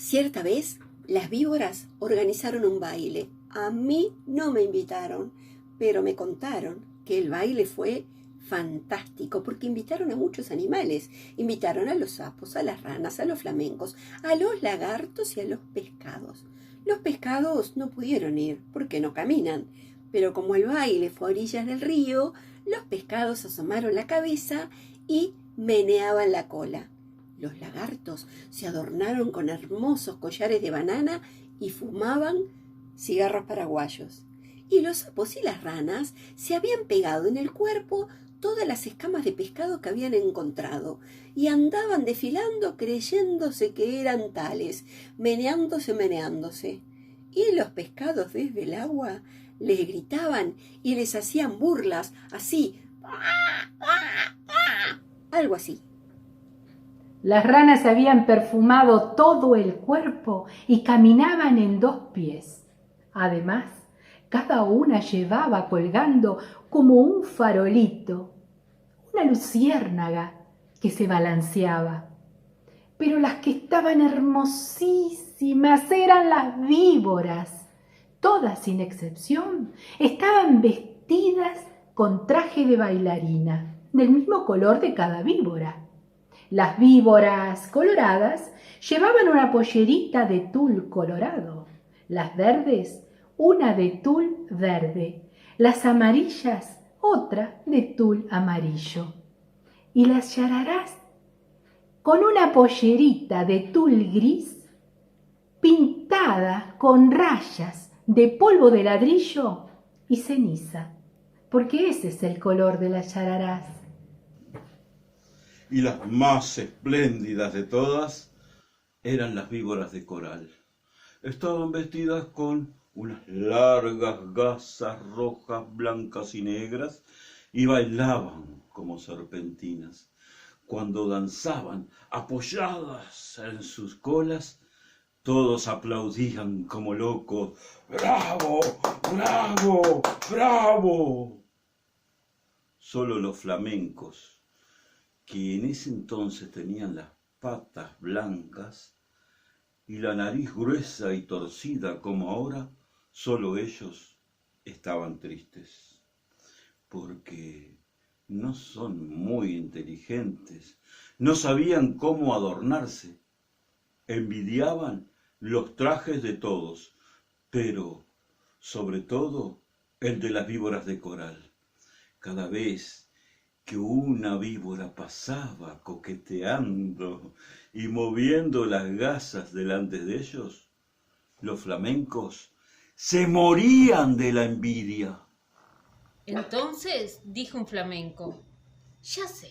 Cierta vez, las víboras organizaron un baile. A mí no me invitaron, pero me contaron que el baile fue fantástico porque invitaron a muchos animales. Invitaron a los sapos, a las ranas, a los flamencos, a los lagartos y a los pescados. Los pescados no pudieron ir porque no caminan, pero como el baile fue a orillas del río, los pescados asomaron la cabeza y meneaban la cola. Los lagartos se adornaron con hermosos collares de banana y fumaban cigarros paraguayos. Y los sapos y las ranas se habían pegado en el cuerpo todas las escamas de pescado que habían encontrado y andaban desfilando creyéndose que eran tales, meneándose. Y los pescados desde el agua les gritaban y les hacían burlas, así, algo así. Las ranas habían perfumado todo el cuerpo y caminaban en 2 pies. Además, cada una llevaba colgando como un farolito una luciérnaga que se balanceaba. Pero las que estaban hermosísimas eran las víboras. Todas, sin excepción, estaban vestidas con traje de bailarina, del mismo color de cada víbora. Las víboras coloradas llevaban una pollerita de tul colorado, las verdes una de tul verde, las amarillas otra de tul amarillo, y las yararás con una pollerita de tul gris pintada con rayas de polvo de ladrillo y ceniza, porque ese es el color de las yararás. Y las más espléndidas de todas eran las víboras de coral. Estaban vestidas con unas largas gasas rojas, blancas y negras y bailaban como serpentinas. Cuando danzaban apoyadas en sus colas, todos aplaudían como locos. ¡Bravo! ¡Bravo! ¡Bravo! Solo los flamencos, que en ese entonces tenían las patas blancas y la nariz gruesa y torcida como ahora, solo ellos estaban tristes, porque no son muy inteligentes, no sabían cómo adornarse, envidiaban los trajes de todos, pero sobre todo el de las víboras de coral. Cada vez que una víbora pasaba coqueteando y moviendo las gasas delante de ellos, los flamencos se morían de la envidia. Entonces dijo un flamenco: ya sé,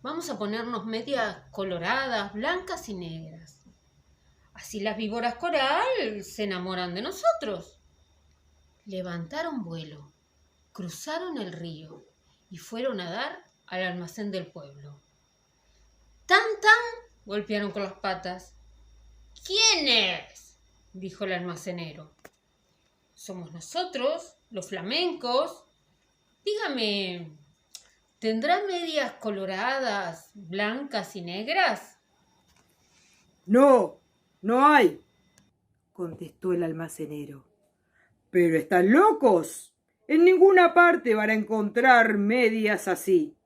vamos a ponernos medias coloradas, blancas y negras. Así las víboras coral se enamoran de nosotros. Levantaron vuelo, cruzaron el río y fueron a dar al almacén del pueblo. ¡Tan, tan! Golpearon con las patas. ¿Quién es?, dijo el almacenero. Somos nosotros, los flamencos. Dígame, ¿tendrá medias coloradas, blancas y negras? No, no hay, contestó el almacenero. Pero están locos. En ninguna parte van a encontrar medias así.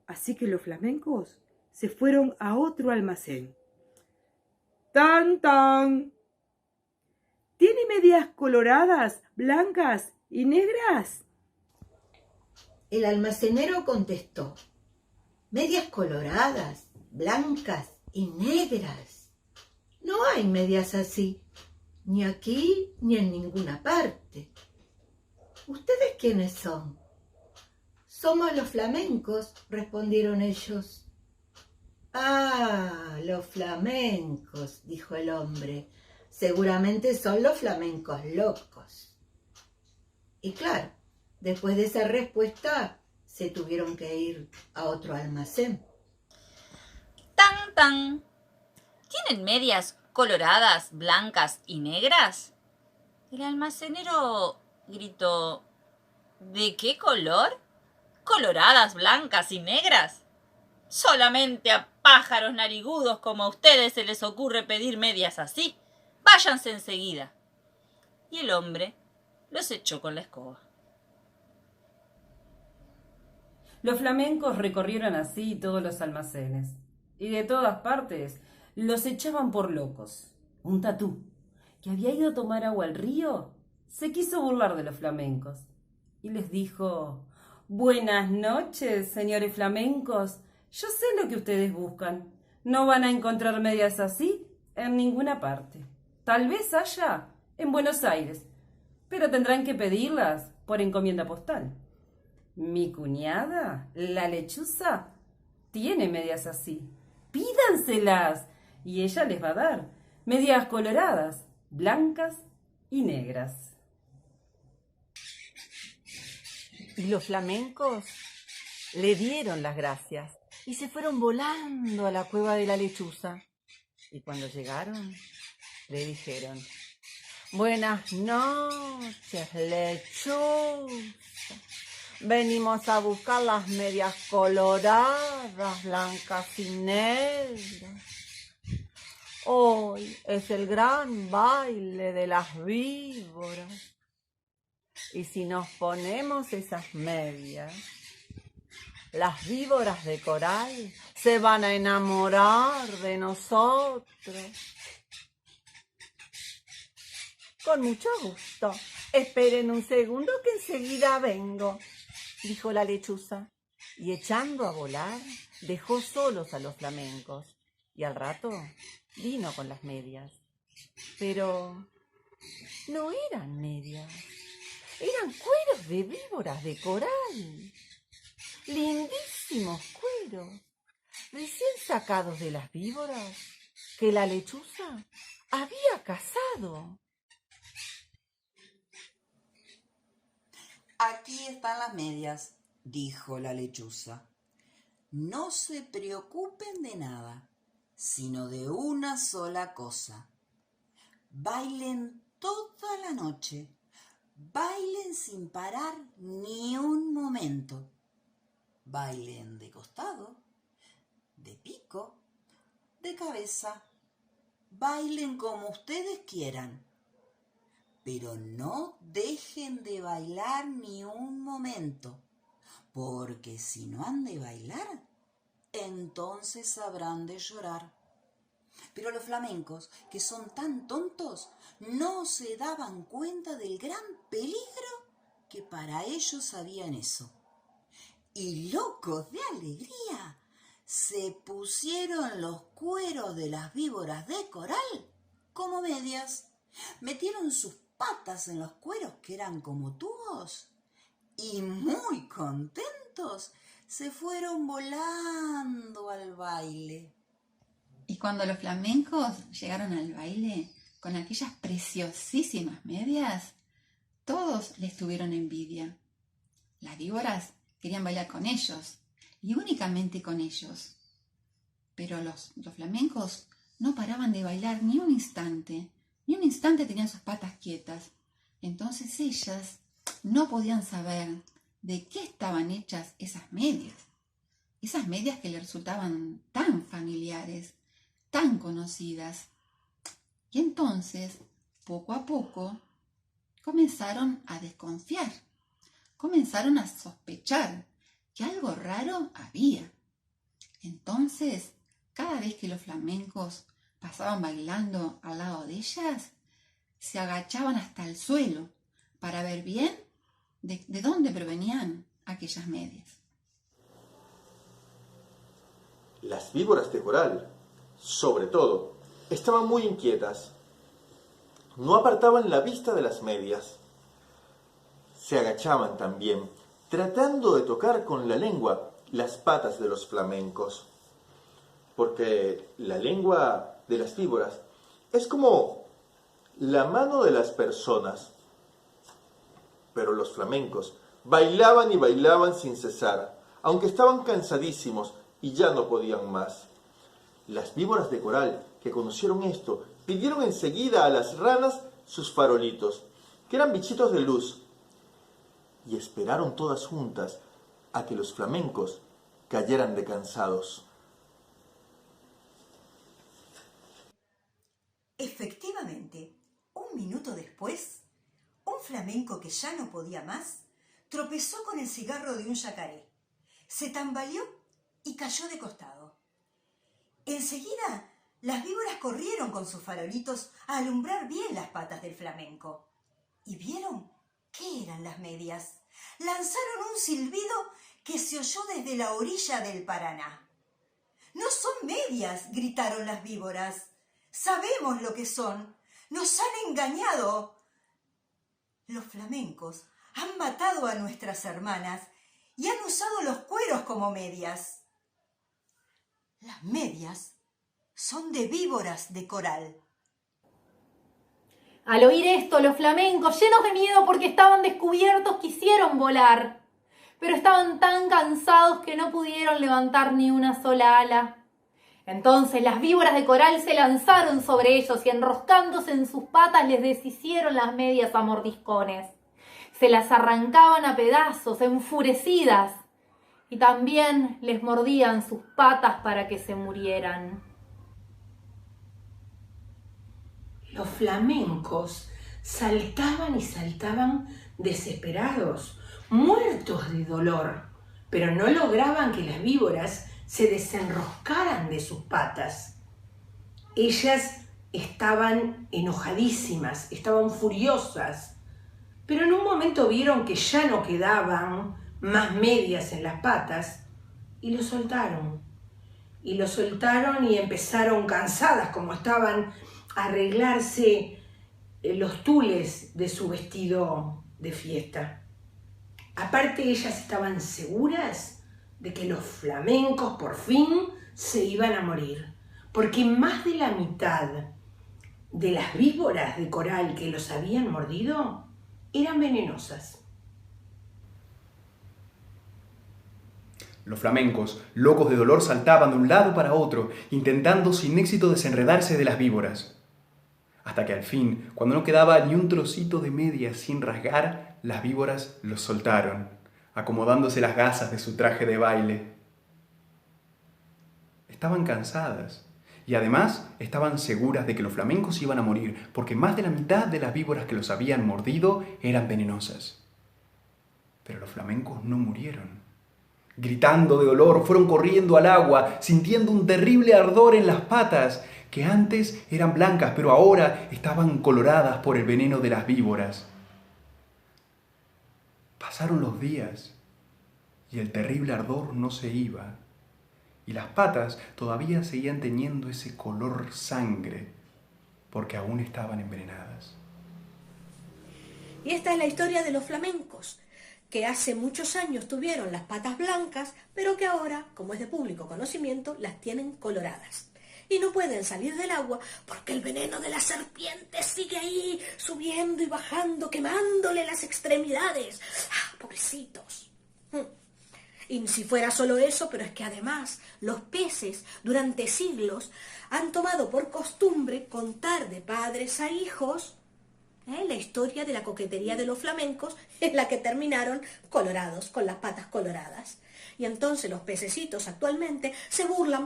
Así que los flamencos se fueron a otro almacén. ¡Tan, tan! ¿Tiene medias coloradas, blancas y negras? El almacenero contestó: medias coloradas, blancas y negras. No hay medias así, ni aquí ni en ninguna parte. ¿Ustedes quiénes son? Somos los flamencos, respondieron ellos. Ah, los flamencos, dijo el hombre. Seguramente son los flamencos locos. Y claro, después de esa respuesta, se tuvieron que ir a otro almacén. ¡Tan, tan! ¿Tienen medias coloradas, blancas y negras? El almacenero gritó: ¿de qué color? ¿Coloradas, blancas y negras? Solamente a pájaros narigudos como a ustedes se les ocurre pedir medias así? Váyanse enseguida. Y el hombre los echó con la escoba. Los flamencos recorrieron así todos los almacenes, y de todas partes los echaban por locos. Un tatú, que había ido a tomar agua al río, se quiso burlar de los flamencos, y les dijo: «Buenas noches, señores flamencos. Yo sé lo que ustedes buscan. No van a encontrar medias así en ninguna parte. Tal vez haya en Buenos Aires, pero tendrán que pedirlas por encomienda postal. Mi cuñada, la lechuza, tiene medias así. Pídanselas y ella les va a dar medias coloradas, blancas y negras». Y los flamencos le dieron las gracias y se fueron volando a la cueva de la lechuza. Y cuando llegaron, le dijeron: «Buenas noches, lechuza. Venimos a buscar las medias coloradas, blancas y negras. Hoy es el gran baile de las víboras. Y si nos ponemos esas medias, las víboras de coral se van a enamorar de nosotros». «Con mucho gusto. Esperen un segundo que enseguida vengo», dijo la lechuza, y echando a volar, dejó solos a los flamencos, y al rato vino con las medias. Pero no eran medias, eran cueros de víboras de coral, lindísimos cueros, recién sacados de las víboras que la lechuza había cazado. «Aquí están las medias», dijo la lechuza. «No se preocupen de nada, sino de una sola cosa. Bailen toda la noche, bailen sin parar ni un momento. Bailen de costado, de pico, de cabeza. Bailen como ustedes quieran. Pero no dejen de bailar ni un momento, porque si no han de bailar, entonces habrán de llorar». Pero los flamencos, que son tan tontos, no se daban cuenta del gran peligro que para ellos había en eso. Y locos de alegría, se pusieron los cueros de las víboras de coral como medias, metieron sus patas en los cueros que eran como tubos y muy contentos se fueron volando al baile. Y cuando los flamencos llegaron al baile con aquellas preciosísimas medias, todos les tuvieron envidia. Las víboras querían bailar con ellos y únicamente con ellos. Pero los flamencos no paraban de bailar ni un instante tenían sus patas quietas. Entonces ellas no podían saber de qué estaban hechas esas medias que les resultaban tan familiares, tan conocidas. Y entonces, poco a poco, comenzaron a desconfiar, comenzaron a sospechar que algo raro había. Entonces, cada vez que los flamencos pasaban bailando al lado de ellas, se agachaban hasta el suelo para ver bien de dónde provenían aquellas medias. Las víboras de coral, sobre todo, estaban muy inquietas. No apartaban la vista de las medias. Se agachaban también, tratando de tocar con la lengua las patas de los flamencos. Porque la lengua de las víboras es como la mano de las personas. Pero los flamencos bailaban y bailaban sin cesar, aunque estaban cansadísimos y ya no podían más. Las víboras de coral, que conocieron esto, pidieron enseguida a las ranas sus farolitos, que eran bichitos de luz, y esperaron todas juntas a que los flamencos cayeran de cansados. después, un flamenco que ya no podía más tropezó con el cigarro de un yacaré, se tambaleó y cayó de costado. Enseguida, las víboras corrieron con sus farolitos a alumbrar bien las patas del flamenco. ¿Y vieron qué eran las medias? Lanzaron un silbido que se oyó desde la orilla del Paraná. «¡No son medias!», gritaron las víboras. «Sabemos lo que son. ¡Nos han engañado! Los flamencos han matado a nuestras hermanas y han usado los cueros como medias. Las medias son de víboras de coral». Al oír esto, los flamencos, llenos de miedo porque estaban descubiertos, quisieron volar, pero estaban tan cansados que no pudieron levantar ni una sola ala. Entonces las víboras de coral se lanzaron sobre ellos y enroscándose en sus patas les deshicieron las medias a mordiscones. Se las arrancaban a pedazos, enfurecidas, y también les mordían sus patas para que se murieran. Los flamencos saltaban y saltaban desesperados, muertos de dolor, pero no lograban que las víboras se desenroscaran de sus patas. Ellas estaban enojadísimas, estaban furiosas, pero en un momento vieron que ya no quedaban más medias en las patas y lo soltaron. Y lo soltaron y empezaron, cansadas como estaban, a arreglarse los tules de su vestido de fiesta. Aparte, ellas estaban seguras de que los flamencos por fin se iban a morir, porque más de la mitad de las víboras de coral que los habían mordido eran venenosas. Los flamencos, locos de dolor, saltaban de un lado para otro, intentando sin éxito desenredarse de las víboras. Hasta que al fin, cuando no quedaba ni un trocito de media sin rasgar, las víboras los soltaron, acomodándose las gasas de su traje de baile. Estaban cansadas y además estaban seguras de que los flamencos iban a morir, porque más de la mitad de las víboras que los habían mordido eran venenosas. Pero los flamencos no murieron. Gritando de dolor, fueron corriendo al agua, sintiendo un terrible ardor en las patas, que antes eran blancas, pero ahora estaban coloradas por el veneno de las víboras. Pasaron los días y el terrible ardor no se iba, y las patas todavía seguían teniendo ese color sangre, porque aún estaban envenenadas. Y esta es la historia de los flamencos, que hace muchos años tuvieron las patas blancas, pero que ahora, como es de público conocimiento, las tienen coloradas. Y no pueden salir del agua porque el veneno de la serpiente sigue ahí, subiendo y bajando, quemándole las extremidades. ¡Ah, pobrecitos! Y si fuera solo eso, pero es que además los peces durante siglos han tomado por costumbre contar de padres a hijos la historia de la coquetería de los flamencos, en la que terminaron colorados, con las patas coloradas. Y entonces los pececitos actualmente se burlan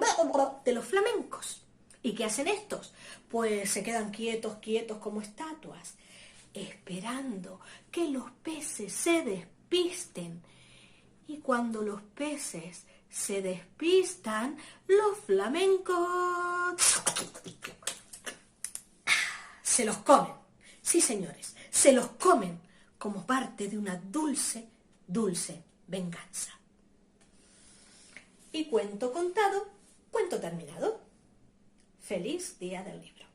de los flamencos. ¿Y qué hacen estos? Pues se quedan quietos como estatuas, esperando que los peces se despisten. Y cuando los peces se despistan, los flamencos se los comen. Sí, señores, se los comen como parte de una dulce, dulce venganza. Y cuento contado, cuento terminado. Feliz Día del Libro.